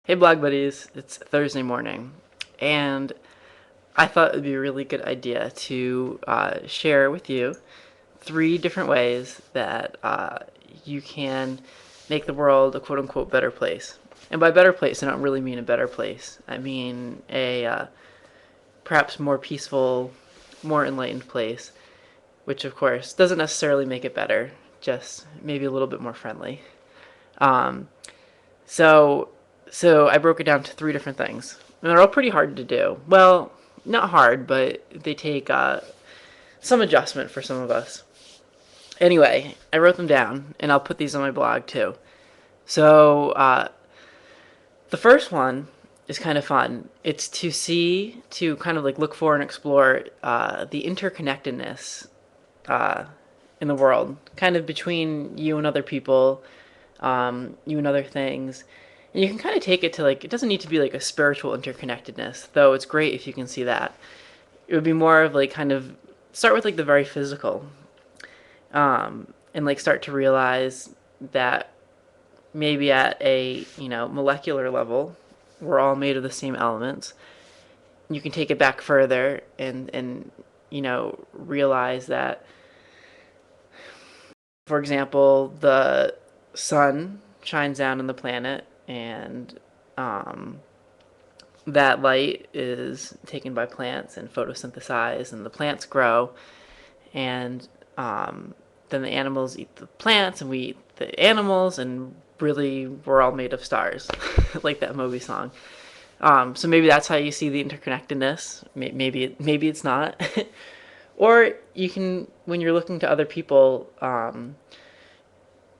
Hey blog buddies, it's Thursday morning, and I thought it would be a really good idea to share with you three different ways that you can make the world a quote unquote better place. And by better place, I don't really mean a better place. I mean a perhaps more peaceful, more enlightened place, which of course doesn't necessarily make it better, just maybe a little bit more friendly. Um, So, so I broke it down to three different things, and they're all pretty hard to do. Well, not hard, but they take some adjustment for some of us. Anyway, I wrote them down, and I'll put these on my blog too. So the first one is kind of fun. It's to kind of like look for and explore the interconnectedness in the world, kind of between you and other people, you and other things. And you can kind of take it to like, it doesn't need to be like a spiritual interconnectedness, though it's great if you can see that. It would be more of like kind of start with like the very physical, and like start to realize that maybe at a, molecular level, we're all made of the same elements. You can take it back further and realize that, for example, the sun shines down on the planet, and that light is taken by plants and photosynthesized, and the plants grow, and then the animals eat the plants, and we eat the animals, and really we're all made of stars, like that Moby song. So maybe that's how you see the interconnectedness. Maybe it's not. Or you can, when you're looking to other people,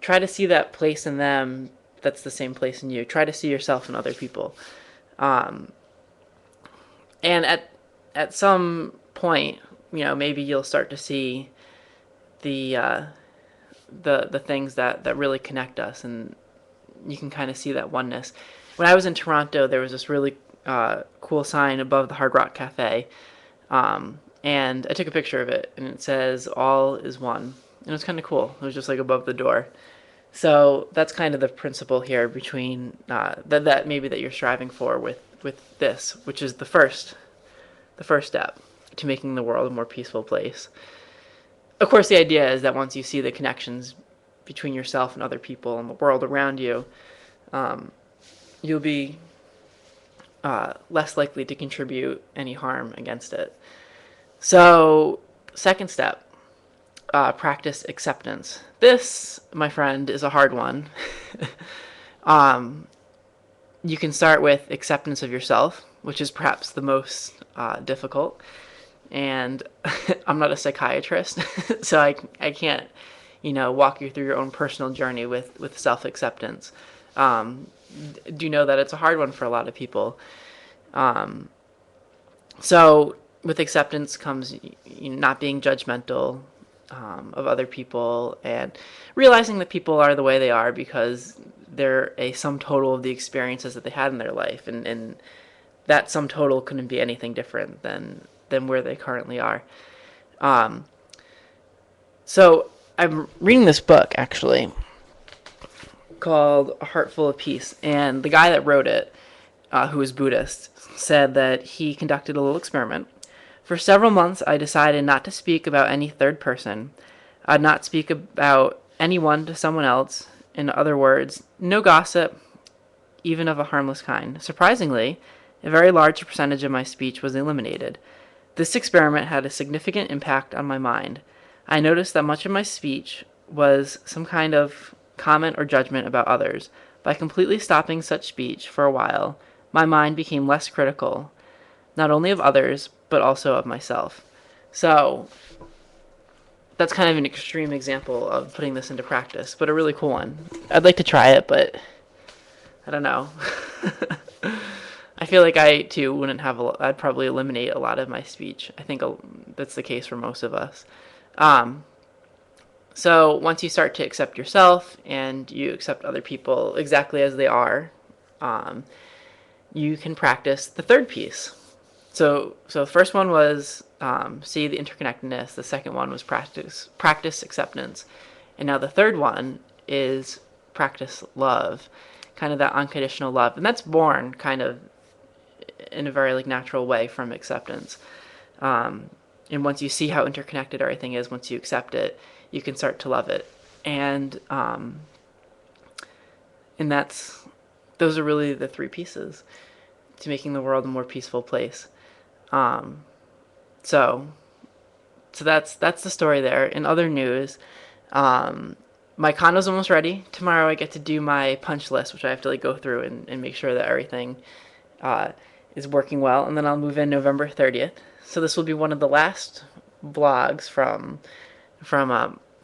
try to see that place in them that's the same place in you. Try to see yourself in other people. Um, and at some point, maybe you'll start to see the the things that really connect us, and you can kind of see that oneness. When I was in Toronto, there was this really cool sign above the Hard Rock Cafe, and I took a picture of it, and it says "All is one," and it was kind of cool. It was just like above the door. So that's kind of the principle here between that maybe that you're striving for with this, which is the first step to making the world a more peaceful place. Of course, the idea is that once you see the connections between yourself and other people and the world around you, you'll be less likely to contribute any harm against it. So, second step, practice acceptance. This, my friend, is a hard one. um, you can start with acceptance of yourself, which is perhaps the most difficult. And I'm not a psychiatrist, so I can't, walk you through your own personal journey with self-acceptance. Do you know that it's a hard one for a lot of people? Um, so with acceptance comes not being judgmental of other people, and realizing that people are the way they are because they're a sum total of the experiences that they had in their life, and that sum total couldn't be anything different than where they currently are. Um, so I'm reading this book actually called A Heart Full of Peace, and the guy that wrote it, who is Buddhist, said that he conducted a little experiment. For several months, I decided not to speak about any third person. I'd not speak about anyone to someone else. In other words, no gossip, even of a harmless kind. Surprisingly, a very large percentage of my speech was eliminated. This experiment had a significant impact on my mind. I noticed that much of my speech was some kind of comment or judgment about others. By completely stopping such speech for a while, my mind became less critical, not only of others, but also of myself. So that's kind of an extreme example of putting this into practice, but a really cool one. I'd like to try it, but I don't know. I feel like I too wouldn't have. I'd probably eliminate a lot of my speech. I think that's the case for most of us. Um, so once you start to accept yourself and you accept other people exactly as they are, um, you can practice the third piece. So the first one was see the interconnectedness. The second one was practice acceptance, and now the third one is practice love. kind of that unconditional love, and that's born kind of in a very like natural way from acceptance. And once you see how interconnected everything is, once you accept it, you can start to love it. And that's those are really the three pieces to making the world a more peaceful place. Um, so that's the story there. In other news, um, my condo's almost ready. Tomorrow I get to do my punch list, which I have to like go through and make sure that everything uh, is working well, and then I'll move in November 30th. So this will be one of the last vlogs from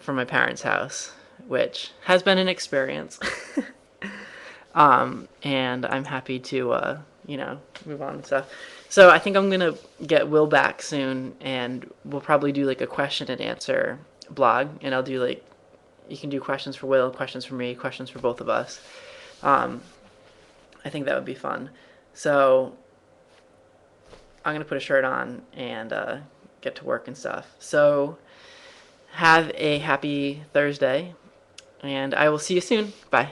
my parents' house, which has been an experience. And I'm happy to move on and stuff. So I think I'm gonna get Will back soon, and we'll probably do like a question and answer blog, and I'll do like you can do questions for Will, questions for me, questions for both of us. Um, I think that would be fun. So I'm gonna put a shirt on and get to work and stuff. So have a happy Thursday, and I will see you soon. Bye.